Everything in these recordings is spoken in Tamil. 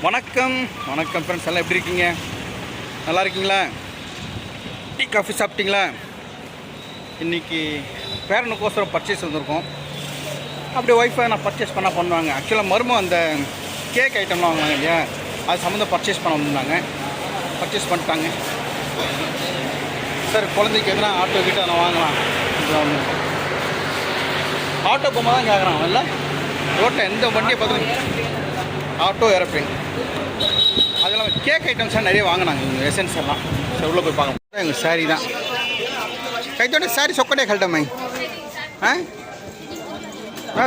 வணக்கம் வணக்கம் ஃப்ரெண்ட்ஸ், எல்லாம் எப்படி இருக்கீங்க? நல்லா இருக்கீங்களா? டீ காஃபி சாப்பிட்டீங்களா? இன்றைக்கி பேரனுக்கோசரம் பர்ச்சேஸ் வந்திருக்கோம். அப்படியே ஒய்ஃபை நான் பர்ச்சேஸ் பண்ணுவாங்க. ஆக்சுவலாக மருமம் அந்த கேக் ஐட்டம்லாம் வாங்கினாங்க இல்லையா, அது சம்மந்தம் பர்ச்சேஸ் பண்ண வந்திருந்தாங்க. பர்ச்சேஸ் பண்ணிட்டாங்க. சார் குழந்தைக்கு எதுனா ஆட்டோ கிட்ட நான் வாங்கலாம். ஆட்டோ போகும்போது தான் கேட்குறான். இல்லை ரோட்டில் எந்த வண்டியை பார்த்து ஆட்டோ ஏரோப்ளேன் அதெல்லாம் கேக் ஐட்டம்ஸ்லாம் நிறைய வாங்கினாங்க. இங்கே எசன்ஸ் எல்லாம் சரி உள்ளே போய் பார்க்கலாம். எங்கள் சாரீ தான் கைத்தோட சாரீ சொக்கட்டே கழட்டமே.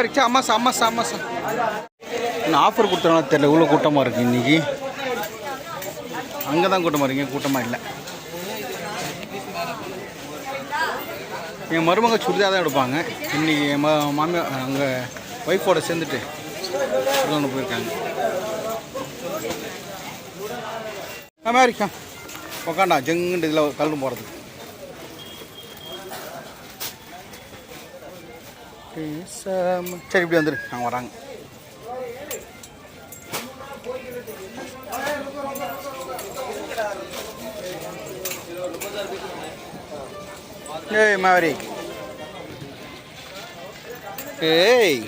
ரிச்சா அம்மாசா அம்மாசா அம்மாசா இன்னும் ஆஃபர் கொடுத்தனால தெரியல. இவ்வளோ கூட்டமாக இருக்குது இன்றைக்கி. அங்கே தான் கூட்டமாக இருக்குங்க, கூட்டமாக இல்லை. என் மருமக சுடிதார் தான் எடுப்பாங்க. இன்றைக்கி என் மாமியார் அங்கே ஒய்ஃபோடு சேர்ந்துட்டு ஒன்று போயிருக்காங்க. அமெரிக்கா உக்காண்டா ஜெங்குண்டு இதில் கல்லு போகிறதுக்கு. சரி இப்படி வந்துரு, அவங்க வராங்க. ஏய் மேவரிக், ஏய்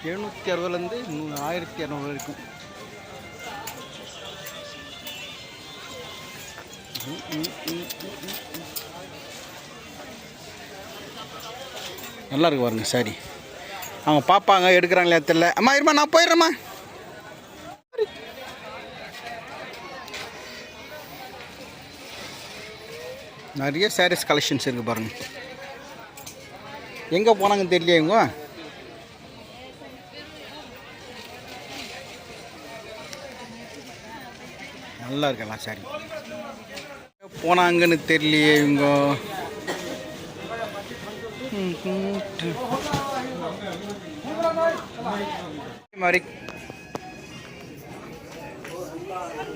760லேருந்து 1200 வரைக்கும். நல்லா இருக்கு பாருங்க சாரி. அவங்க பார்ப்பாங்க எடுக்கிறாங்களே தெரியல. அம்மா இருமா, நான் போயிடுறேம்மா. நிறைய சாரீஸ் கலெக்ஷன்ஸ் இருக்குது பாருங்க. எங்கே போனாங்கன்னு தெரியல இவங்க. நல்லா இருக்கலாம் சாரி. போனாங்கன்னு தெரியலையே இவங்க. மாதிரி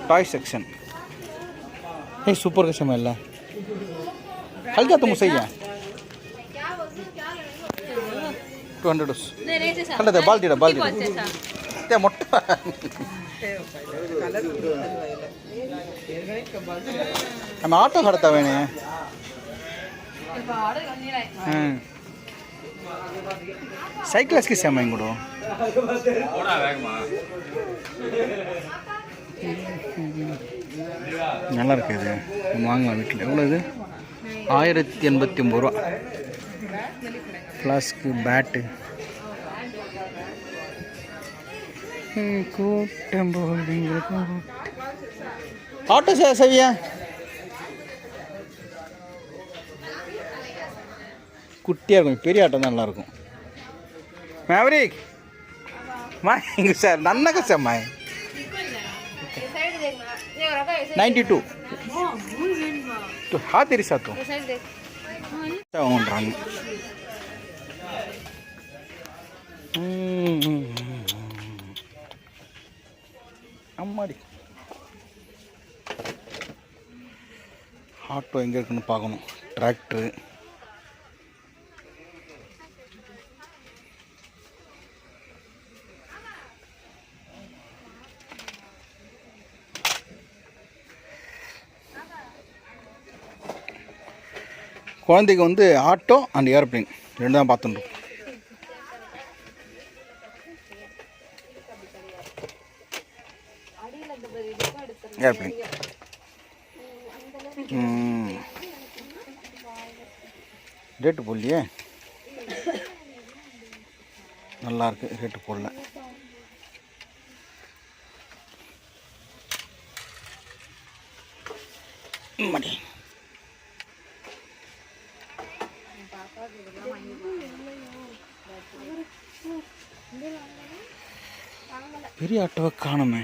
டாய் செக்ஷன் சூப்பர் கஷ்டமா இல்லை. हल्का तो मुझे ही है 200 कलर बाल्टी ते मोटा हम ऑटो खड़ता हुए हैं. साइकिल की सेम इंगो நல்லா இருக்குது. வாங்கலாம் வீட்டில். எவ்வளோ இது? 1089 ரூபா. ஃப்ளாஸ்க்கு பேட்டு கூட்டம் ஆட்டோ சேவியா குட்டியாக இருக்கும். பெரிய ஆட்டோ தான் நல்லாயிருக்கும். மேவரிக் மா இங்கே சார் நன்னக சார் 92 तो हाथ तेरी साथ होंगे अम्माड़ी ஆட்டோ எங்கே இருக்குன்னு பார்க்கணும். டிராக்டரு குழந்தைக்கு வந்து ஆட்டோ அண்ட் ஏரோப்ளேன் ரெண்டு தான் பார்த்துட்டோம். ஏரோப்ளேன் ரேட்டு போடலையே. நல்லா இருக்கு, ரேட்டு போடல. மடி பெரிய ஆட்டோவை காணுமே.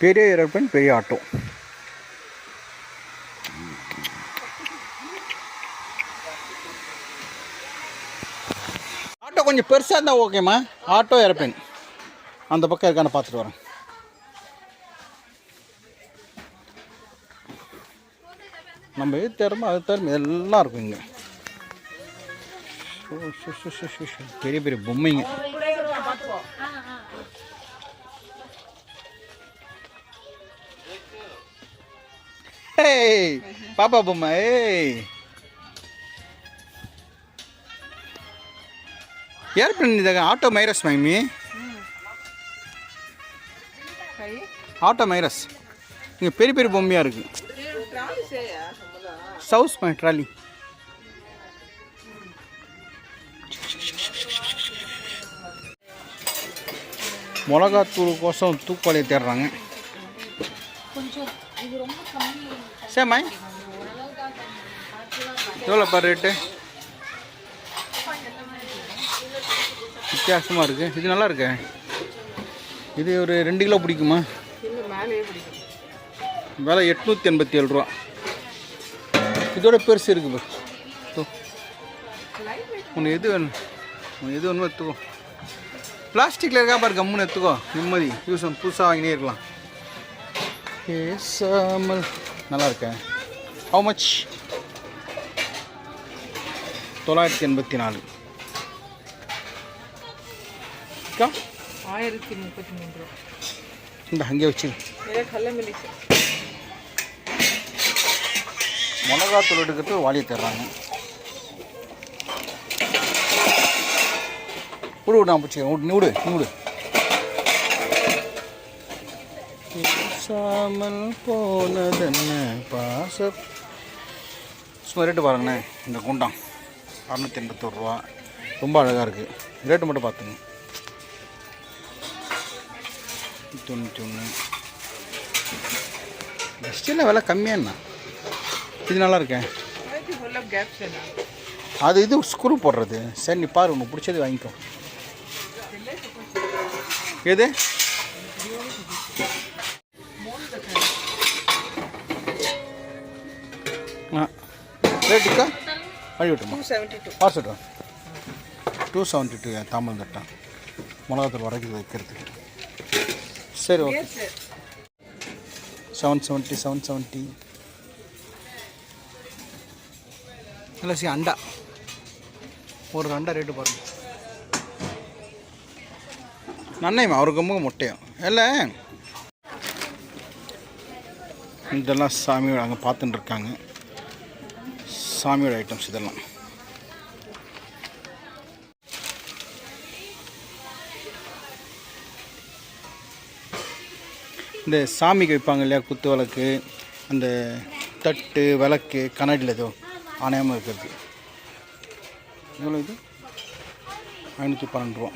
பெரிய ஏரோப்ளேன், பெரிய ஆட்டோ. கொஞ்சம் பெருசாக இருந்தால் ஓகேம்மா. ஆட்டோ ஏரோப்ளேன் அந்த பக்கம் இருக்கான்னு பார்த்துட்டு வரேன். நம்ம எது தேடுறோமோ அது தேடும் எல்லாம் இருக்கும் இங்கே. பெரிய பெரிய பொம்மைங்க. ஏய் பாப்பா பொம்மை. ஏய் ஏர்பிளேன் இதாக ஆட்டோ மைரஸ் மேமி. ஆட்டோ மைரஸ் இங்கே பெரிய பெரிய பொம்மையாக இருக்குது. சவுஸ் மை ட்ராலி. மிளகாத்தூள் கோசம் தூக்குவாளியை தேடுறாங்க. சேம்மா எவ்வளோப்பா ரேட்டு? வித்தியாசமாக இருக்குது. இது நல்லா இருக்கு. இது ஒரு 2 கிலோ பிடிக்குமா? விலை 887 ரூபா. இதோட பெருசு இருக்குது. உனக்கு எது வேணும்? உனக்கு எது வேணுமோ எடுத்துக்கோ. பிளாஸ்டிக்கில் இருக்கா பாரு, கம்முன்னு எடுத்துக்கோ. நிம்மதி யூஸ் புதுசாக வாங்கினே இருக்கலாம். பேசாமல் நல்லா இருக்கேன். How much? 984. 1033 ரூபா. இந்த அங்கே வச்சு மிளகாத்தூள் எடுக்கிறது வாலியை தர்றாங்க. விடு நான் பிடிச்சிக்கிறேன். விடு விடு. பேசாமல் போனதென்ன பாச. சும்மா ரேட்டு பாருங்கண்ணே. இந்த குண்டான் 681 ரூபா. ரொம்ப அழகாக இருக்குது. ரேட்டு மட்டும் பார்த்துங்க. 91. ஸ்டீலில் விலை கம்மியாண்ணா. இது நல்லா இருக்கேன். அது இது ஸ்க்ரூ போடுறது. சரி நீ பாரு, உனக்கு பிடிச்சது வாங்கிக்கோ. எது? ரேட்டுக்கா வழி விட்டுமா? 272. 272 தாமல் தட்டா மிளகாத்தூள் வரைக்கும் வைக்கிறதுக்கு. சரி ஓகே. 770. இல்லை சரி அண்டா. ஒரு அண்டா ரேட்டு பாருங்க. நன்னையுமா அவருக்கு ரொம்ப முட்டையும் இல்லை. இதெல்லாம் சாமியோட அங்கே பார்த்துட்டு இருக்காங்க. சாமியோட ஐட்டம்ஸ் இதெல்லாம். இந்த சாமிக்கு வைப்பாங்க இல்லையா, குத்து விளக்கு, அந்த தட்டு விளக்கு கண்ணாடியில் ஏதோ ஆணையமாக இருக்கிறது. எவ்வளோ இது? 512 ரூபா.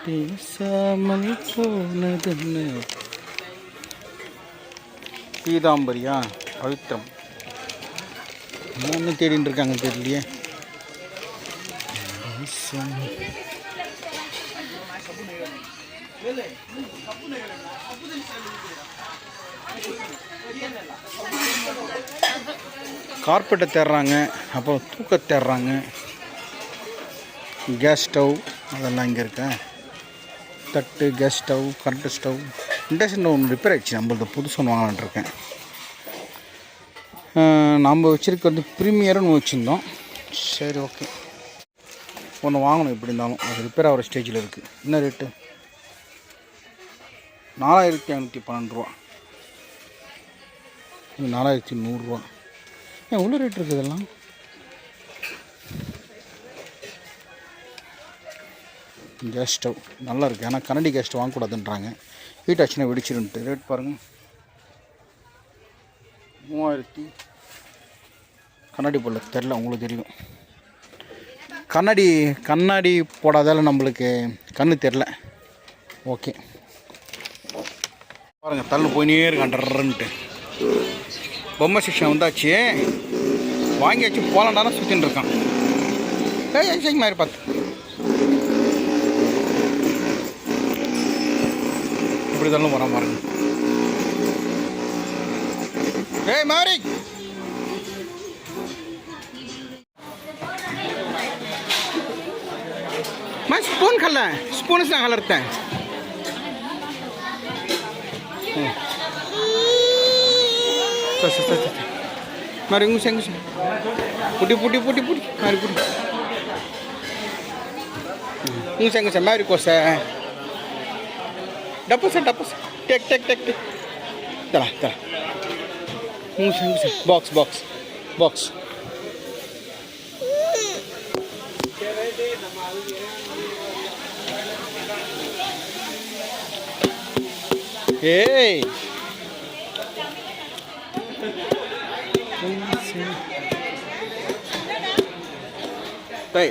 பேசாமல் போனதுன்னு. பீதாம்பரியா பவித்திரம் ஒன்று தேடின்னு இருக்காங்க தெரியலையே. கார்பெட்டை தேடுறாங்க. அப்புறம் தூக்க தேடுறாங்க. கேஸ் ஸ்டவ் அதெல்லாம் இங்கே இருக்க. தட்டு, gas stove, current stove. Induction ஒன்று ரிப்பேர் ஆகிடுச்சு. நம்மளது புதுசு ஒன்று வாங்கலான் இருக்கேன். நம்ம வச்சுருக்கிறது ப்ரீமியர்னு வச்சுருந்தோம். சரி ஓகே, ஒன்று வாங்கணும் எப்படி இருந்தாலும். அது ரிப்பேர் ஆகிற ஸ்டேஜில் இருக்குது. என்ன ரேட்டு? 4512 ரூபா. இது 4100 ரூபா. ஏன் உள்ள ரேட் இருக்குது இதெல்லாம்? கேஸ் ஸ்டவ் நல்லா இருக்குது. ஆனால் கண்ணாடி கேஸ் ஸ்டவ் வாங்கக்கூடாதுன்றாங்க. ஹீட் ஆச்சுன்னா வெடிச்சிருன்ட்டு. ரேட் பாருங்கள். 3000. கண்ணாடி போடல தெரில, உங்களுக்கு தெரியும். கண்ணாடி போடாதால நம்மளுக்கு கண்ணு தெரில. ஓகே பாருங்கள், தள்ளு போயினே இருக்கான்ட்டு. பொம்மை செக்ஷன் வந்தாச்சு. வாங்கியாச்சு போலாண்டானா சுற்றின்னு இருக்கான். ஏய் மாதிரி பார்த்து இப்படி தள்ளும் வரான் பாருங்க. ஏய் மாரி मैं स्पून खाल्ला स्पूनच नाही खाल्ला मारे ngusen putih mari putih ngusen mari kosa dapat tek dah ngusen box hey tay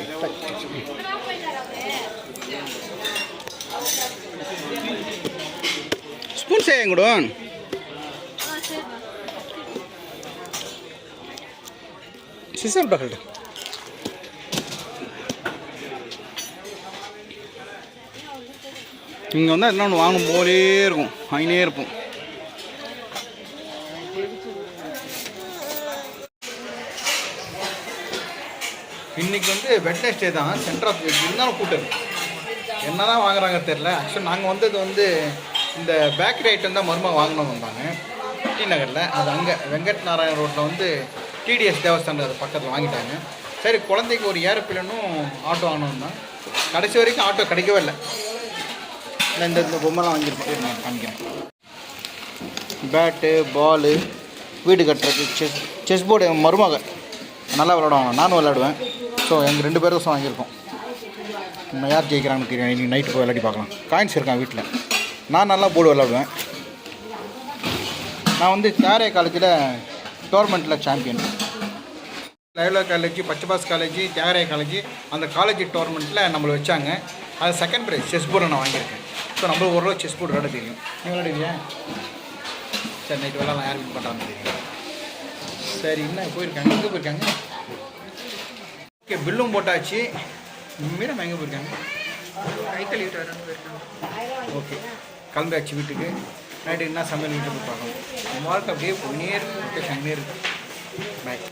spoon saya yang udah sisa bakal dah இங்கே வந்தால் என்ன ஒன்று வாங்கணும் போலே இருக்கும் வாங்கினே இருப்போம் இன்றைக்கி வந்து வெட்னஸ்டே தான் சென்டர் ஆஃப் இருந்தாலும் கூட்டம் என்ன தான் வாங்குறாங்க தெரில. ஆக்சுவலி நாங்கள் வந்தது வந்து இந்த பேக்கரி ஐட்டம் தான் மருமக வாங்கினோம் வந்தாங்க டி நகரில். அது அங்கே வெங்கட் நாராயண ரோட்டில் வந்து டிடிஎஸ் தேவஸ்தானம் அது பக்கத்தில் வாங்கிட்டாங்க. சரி குழந்தைக்கு ஒரு ஏரோப்ளேனும் ஆட்டோ வாங்கணும் தான். கடைசி வரைக்கும் ஆட்டோ கிடைக்கவே இல்லை. இந்த பொம்மைலாம் வாங்கியிருக்கேன் நான் காமிக்கிறேன். பேட்டு பாலு வீடு கட்டுறதுக்கு செஸ் போர்டு மருமக நல்லா விளாடுவாங்க, நானும் விளாடுவேன். ஸோ எங்கள் 2 பேரும் தான் வாங்கியிருக்கோம். நம்ம யார் ஜெயிக்கிறாங்கன்னு தெரியும். இன்றைக்கி நைட்டு போய் விளையாடி பார்க்கலாம். காயின்ஸ் இருக்கான் வீட்டில். நான் நல்லா போர்டு விளாடுவேன். நான் வந்து தியாகராய காலேஜில் டோர்னமெண்ட்டில் சாம்பியன். லைவ்லா college, Pachaiyappa's college, Thiagaraya college அந்த காலேஜ் டோர்னமெண்ட்டில் நம்மளை வச்சாங்க. அது செகண்ட் ப்ரைஸ் செஸ் போர்டு நான் வாங்கியிருக்கேன். ஸோ நம்மளுக்கு ஓரளவு செஸ் போர்டு விளையாட தெரியும். நீ விளையாடுவியா? சரி நைட்டு விளாட்லாம். யார் வின் பண்ணுறான்னு தெரியும். சரி இன்னும் போயிருக்காங்க, எங்கே போயிருக்காங்க? ஓகே பில்லும் போட்டாச்சு. மீரம் எங்கே போயிருக்காங்க? கை கழுவிட்டு வரேன்னு போயிருக்காங்க. ஓகே கிளம்பியாச்சு வீட்டுக்கு. நைட்டு என்ன சமையல் வீட்டுக்கு போய் பார்க்கணும். வாழ்க்கை அப்படியே போயினே இருக்கு. ஓகே சமையல் இருக்கு. பாய்.